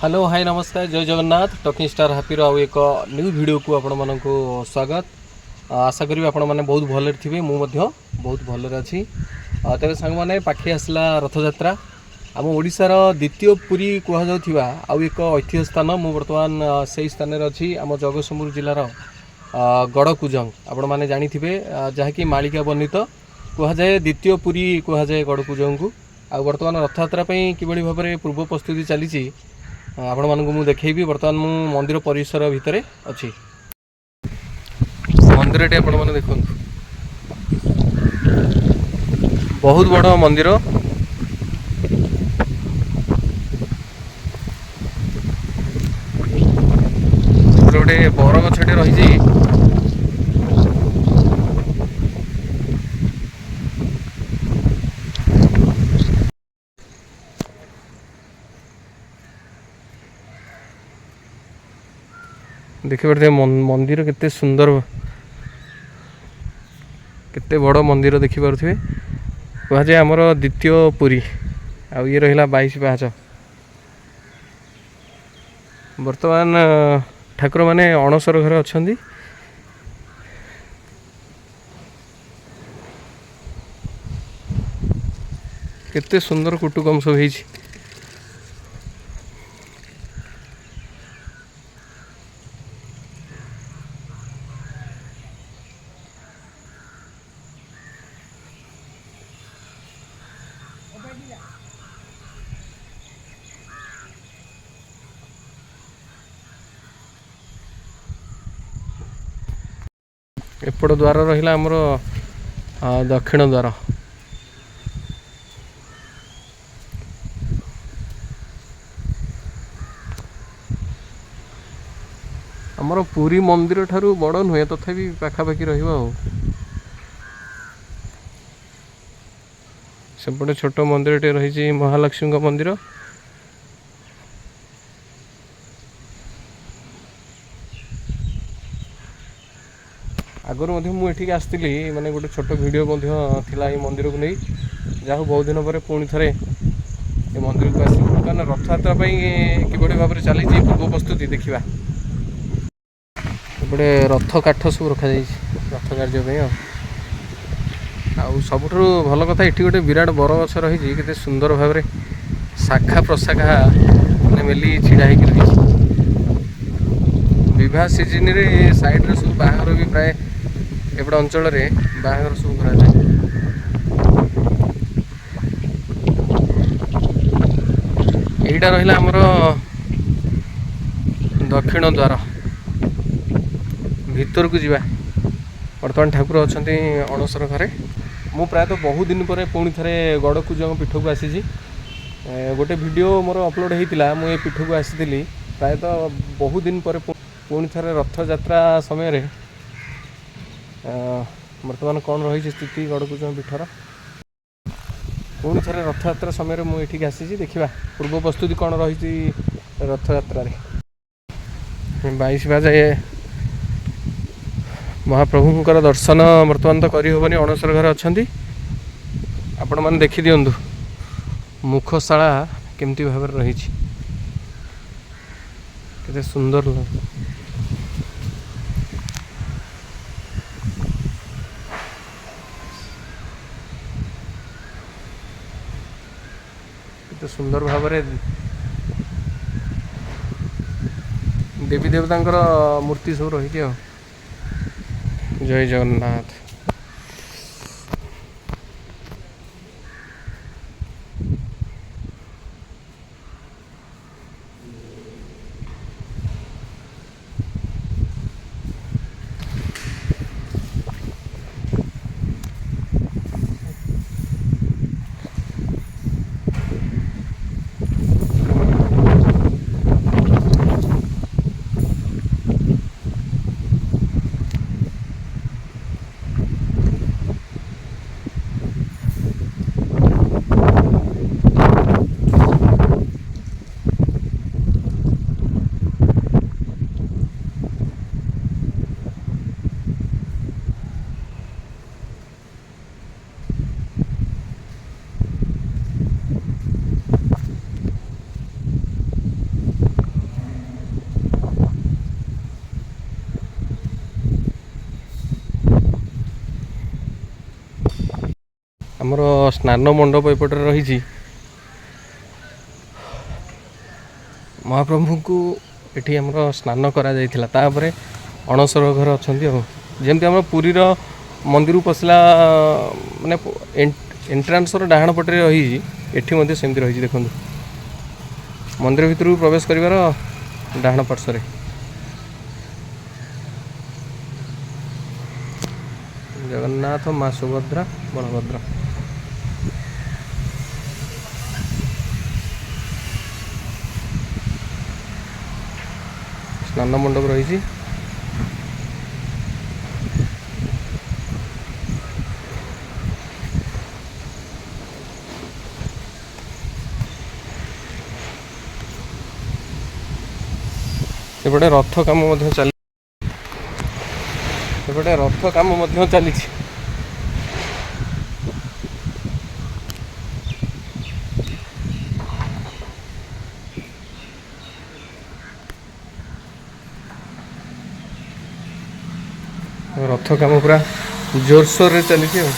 Hello hi नमस्कार जय Jagannath talking star happy आउ एक न्यू वीडियो को आपण मानक स्वागत। आशा करी आपण मैंने बहुत भले थे मुझे बहुत भलरे अच्छी। तेज सांग मैंने पाखे आसला रथयात्रा आम ओडार द्वितीय पुरी कहुवा आउ एक ऐतिह्य स्थान मु बर्तमान से स्थान अच्छी आम जगतसिंहपुर जिलार गड़कुजंग आपण मैंने जाथे जहाँकि मालिका वर्णित कहुए द्वितीय पुरी कहुए गड़कुजंग को आ बर्तमान रथयात्रा किभली भाव में पूर्व प्रस्तुति चली आपण मानक मु देखी बर्तमान मु मंदिर परिसर भितर अच्छी मंदिर टे आपण माने देखु बहुत बड़ मंदिर गोटे बर गछटे रही देखि पारे मंदिर केते सुंदर केते बड़ मंदिर देखि पारुथिबे कहुए आमर द्वितीय पुरी आ ये रहिला 22 पाहाच। वर्तमान ठाकुर माने अणसर घर अछंदी केते सुंदर कुटुकम सब ହେଇଛି। एपट द्वार रहिला हमर दक्षिण द्वार हमर पुरी मंदिर ठारू बड़ नुहे तथापि पाखापाखि रहिबो सेपटे छोट मंदिर टे रही महालक्ष्मी मंदिर आगर मुझे आसती माने गोटे छोट वीडियो थिला ये मंदिर को नहीं जहाँ बहुत दिन पर पुणी थे ये मंदिर को आस बर्तमान रथयात्रा किभली भाव में चली पूर्व प्रस्तुति देखा गोटे रथ काठ सब रखा रथ कार्य सब भल कथा ये गोटे विराट बर गछ रही केते सुंदर भाव में शाखा प्रशाखा मेली छिड़ा हो विवाह सीजन रे साइड रे सब बाहर भी प्राय एपट अंचल बाहर सब करा यहीटा रहा आमर दक्षिण द्वार भीतर को जीवा बर्तमान ठाकुर अच्छा अणसर घरे मु प्रायतः बहुत दिन पर पुणी थे गड़कुजंग पीठ को आसी गोटे वीडियो मोर अपलोड होता मुझे पीठ को आसी प्रायतः बहुत दिन पर पुणी थे रथ यात्रा समय बर्तमान कौन रही स्थिति गड़कुजंग पीठर पुणी थे रथयात्रा समय मुझे आसी देखा पूर्व प्रस्तुति कौन रही रथयात्रा 22 बाजे महाप्रभुंकर दर्शन बर्तमान तो करहबनी अणसर घर अच्छा आपण मैंने देखी दिंतु मुखशाला केमती भाव रही केते सुंदर केते सुंदर भाव देवी देवता मूर्ति सब रही जय जगन्नाथ। ଆମର ସ୍ନାନ ମଣ୍ଡପ ଏପଟରେ ରହିଛି। ମହାପ୍ରଭୁଙ୍କୁ ଏଠି ଆମର ସ୍ନାନ କରାଯାଇଥିଲା, ତାପରେ ଅଣସର ଘର ଅଛନ୍ତି। ଆଉ ଯେମିତି ଆମର ପୁରୀର ମନ୍ଦିରକୁ ପଶିଲା ମାନେ ଏଣ୍ଟ୍ରାନ୍ସର ଡାହାଣ ପଟରେ ରହିଛି, ଏଠି ମଧ୍ୟ ସେମିତି ରହିଛି। ଦେଖନ୍ତୁ ମନ୍ଦିର ଭିତରକୁ ପ୍ରବେଶ କରିବାର ଡାହାଣ ପାର୍ଶ୍ୱରେ ଜଗନ୍ନାଥ, ମା ସୁଭଦ୍ରା, ବଳଭଦ୍ର। ସ୍ନାନ ମଣ୍ଡପ ରହିଛି। ଏପଟେ ରଥ କାମ ମଧ୍ୟ ଚାଲିଛି। ରଥ କାମ ପୁରା ଜୋରସୋରରେ ଚାଲିଛି। ଆଉ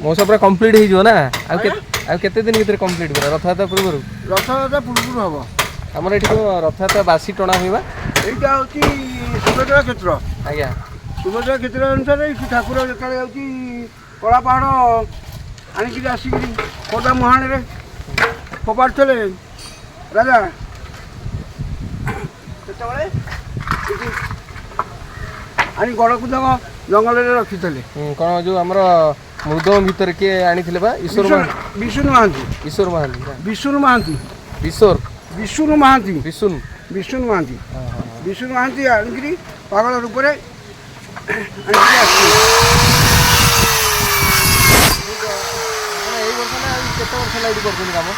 मौसा पूरा कंप्लीट हो ना केते दिन भीतर कंप्लीट पूरा रथयात्रा पूर्व हम आमर ये रथयात्रा बासी टणा हुआ এইটা হচ্ছে সুভদ্রা ক্ষেত্র। आज्ञा সুভদ্রা ক্ষেত্র অনুসারে এটি ঠাকুর যেতবে যাচ্ছি কলা পাহাড় আনিকি আসিকি খোর্ধা মুহাণে ফোপাড়ুলে রাজা সেতবে এটি আনি গড়কুদঙ্গ জঙ্গলের রখিলে। कौन जो आमर मृदंग भितर किए आनी ईश्वर বিষ্ণু মহান্তি। ईश्वर महांती বিষ্ণু মহান্তি। ईश्वर বিষ্ণু মহান্তি। विष्णु বিষ্ণু মহান্তি। বিষ্ণু মহান্তি আনিকি পাগল রূপরে আনিকি আসছে। काम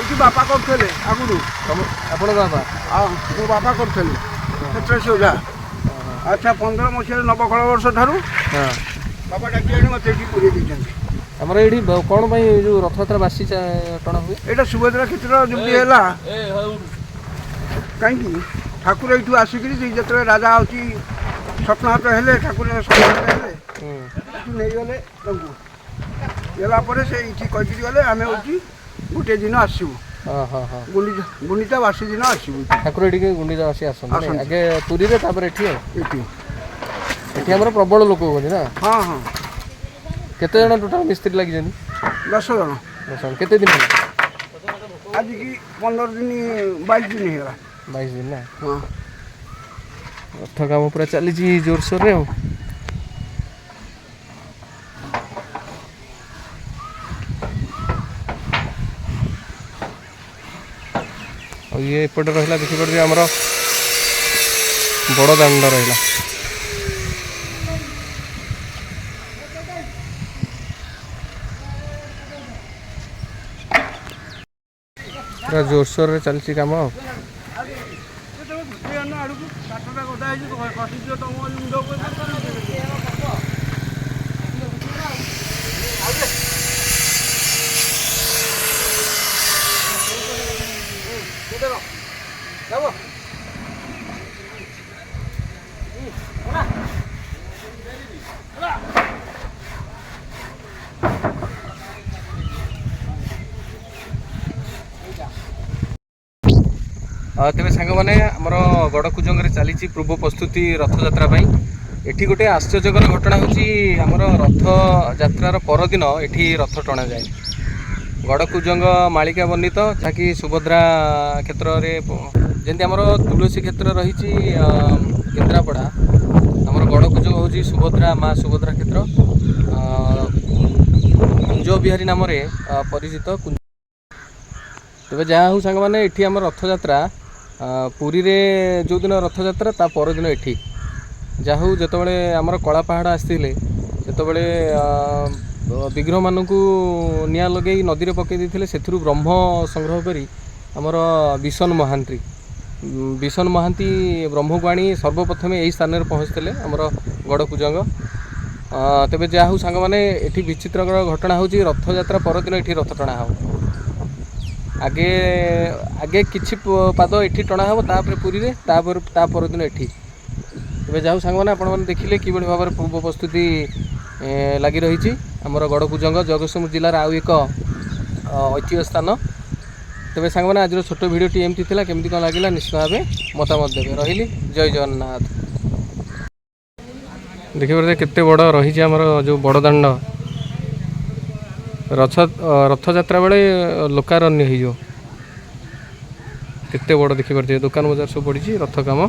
ଏଠି ବାପା କରୁଥିଲେ ଆଗରୁ। ଆପଣ ବାପା? ମୋ ବାପା କରୁଥିଲେ କ୍ଷେତ୍ର ସୌଜା। ଆଚ୍ଛା 15 ମସିହାରେ ନବଖଳ ବର୍ଷ ଠାରୁ ବାପା ଡାକି ଆଣି ମୋତେ ଏଠି ପୁରେଇ ଦେଇଛନ୍ତି। ଆମର ଏଇଠି କ'ଣ ପାଇଁ ଯେଉଁ ରଥଯାତ୍ରା ବାସି ଟଣା ହୁଏ? ଏଇଟା ସୁଭଦ୍ରା କ୍ଷେତ୍ର ଯେମିତି ହେଲା କାହିଁକି ଠାକୁର ଏଇଠୁ ଆସିକିରି ଯେତେବେଳେ ରାଜା ହେଉଛି ସ୍ୱପ୍ନାହତ ହେଲେ, ଠାକୁର ସ୍ୱପ୍ନାହତ ହେଲେ ଏଠୁ ନେଇଗଲେ ତାଙ୍କୁ। ନେଲା ପରେ ସେ ଏଇଠି କହିକିରି ଗଲେ ଆମେ ହେଉଛି ଗୋଟେ ଦିନ ଆସିବୁ, ଗୁଣ୍ଡିଚା ବାସି ଦିନ ଆସିବୁ। ଠାକୁର ଏଠିକି ଗୁଣ୍ଡିଚା ବାସି ଆସନ୍ତି ଆଗେ ପୁରୀରେ, ତାପରେ ଏଠି। ଆଉ ଏଠି ଆମର ପ୍ରବଳ ଲୋକ ହୁଅନ୍ତି ନା? ହଁ ହଁ। କେତେ ଜଣ ଟୋଟାଲ ମିସ୍ତ୍ରୀ ଲାଗିଛନ୍ତି? 10 ଜଣ। କେତେ ଦିନ ହେଲା? ଆଜିକି 15 ଦିନ 22 ଦିନ ହେଇଗଲା। 22 ଦିନ ନା? ହଁ। ରଥ କାମ ପୁରା ଚାଲିଛି ଜୋରସୋରରେ। ଆଉ ଇଏ ଏପଟେ ରହିଲା, ଦେଖିପାରୁଛି ଆମର ବଡ଼ ଦାଣ୍ଡ ରହିଲା। ପୁରା ଜୋରସୋରରେ ଚାଲିଛି କାମ। ଆଉ तेरे सांग मैंने आमर गड़कुजंगे चली पूर्व प्रस्तुति रथयात्रा। एठी गोटे आश्चर्यकर घटना होमर रथ यात्रार परदिन एठी रथ टणा जाए। गड़कुजंग मालिका वर्णित जहाँकि सुभद्रा क्षेत्र जमी आमर तुलसी क्षेत्र रही केन्द्रापड़ा, आमर गड़कुजंग हूँ सुभद्रा माँ सुभद्रा क्षेत्र कुंज बिहारी नाम परिचित। तेज जहाँ हूँ सांग मैंने ये आम रथयात्रा पुरी रे जो दिन रथयात्रा ता परदिन एठी जहाँ हूँ जिते आमर कला पहाड़ आसते ଯେତେବେଳେ ବିଗ୍ରହ ମାନଙ୍କୁ ନିଆଁ ଲଗାଇ ନଦୀରେ ପକାଇ ଦେଇଥିଲେ, ସେଥିରୁ ବ୍ରହ୍ମ ସଂଗ୍ରହ କରି ଆମର ବିଶନ ମହାନ୍ତି ବ୍ରହ୍ମକୁ ଆଣି ସର୍ବପ୍ରଥମେ ଏହି ସ୍ଥାନରେ ପହଞ୍ଚିଥିଲେ ଆମର ଗଡ଼କୁଜଙ୍ଗ। ତେବେ ଯାହା ହଉ ସାଙ୍ଗମାନେ, ଏଠି ବିଚିତ୍ରକର ଘଟଣା ହେଉଛି ରଥଯାତ୍ରା ପରଦିନ ଏଠି ରଥ ଟଣା ହେବ। ଆଗେ କିଛି ପାଦ ଏଠି ଟଣା ହେବ, ତାପରେ ପୁରୀରେ, ତା ପରଦିନ ଏଠି। ତେବେ ଯାହା ହଉ ସାଙ୍ଗମାନେ, ଆପଣମାନେ ଦେଖିଲେ କିଭଳି ଭାବରେ ପୂର୍ବ ପ୍ରସ୍ତୁତି ଲାଗି ରହିଛି ଆମର ଗଡ଼କୁଜଙ୍ଗ ଜଗତସିଂହପୁର ଜିଲ୍ଲାର ଆଉ ଏକ ଐତିହ୍ୟ ସ୍ଥାନ। ତେବେ ସାଙ୍ଗମାନେ, ଆଜିର ଛୋଟ ଭିଡ଼ିଓଟି ଏମିତି ଥିଲା। କେମିତି କ'ଣ ଲାଗିଲା ନିଶ୍ଚିତ ଭାବେ ମତାମତ ଦେବେ। ରହିଲି, ଜୟ ଜଗନ୍ନାଥ। ଦେଖିପାରୁଥିବେ କେତେ ବଡ଼ ରହିଛି ଆମର ଯେଉଁ ବଡ଼ଦାଣ୍ଡ। ରଥଯାତ୍ରା ବେଳେ ଲୋକାରଣ୍ୟ ହେଇଯିବ। କେତେ ବଡ଼ ଦେଖିପାରୁଥିବେ, ଦୋକାନ ବଜାର ସବୁ ପଡ଼ିଛି, ରଥ କାମ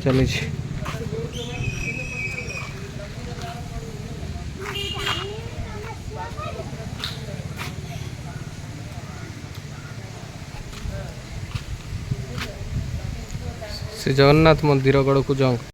ଚାଲିଛି। ଶ୍ରୀ ଜଗନ୍ନାଥ ମନ୍ଦିର ଗଡ଼କୁଜଙ୍ଗ।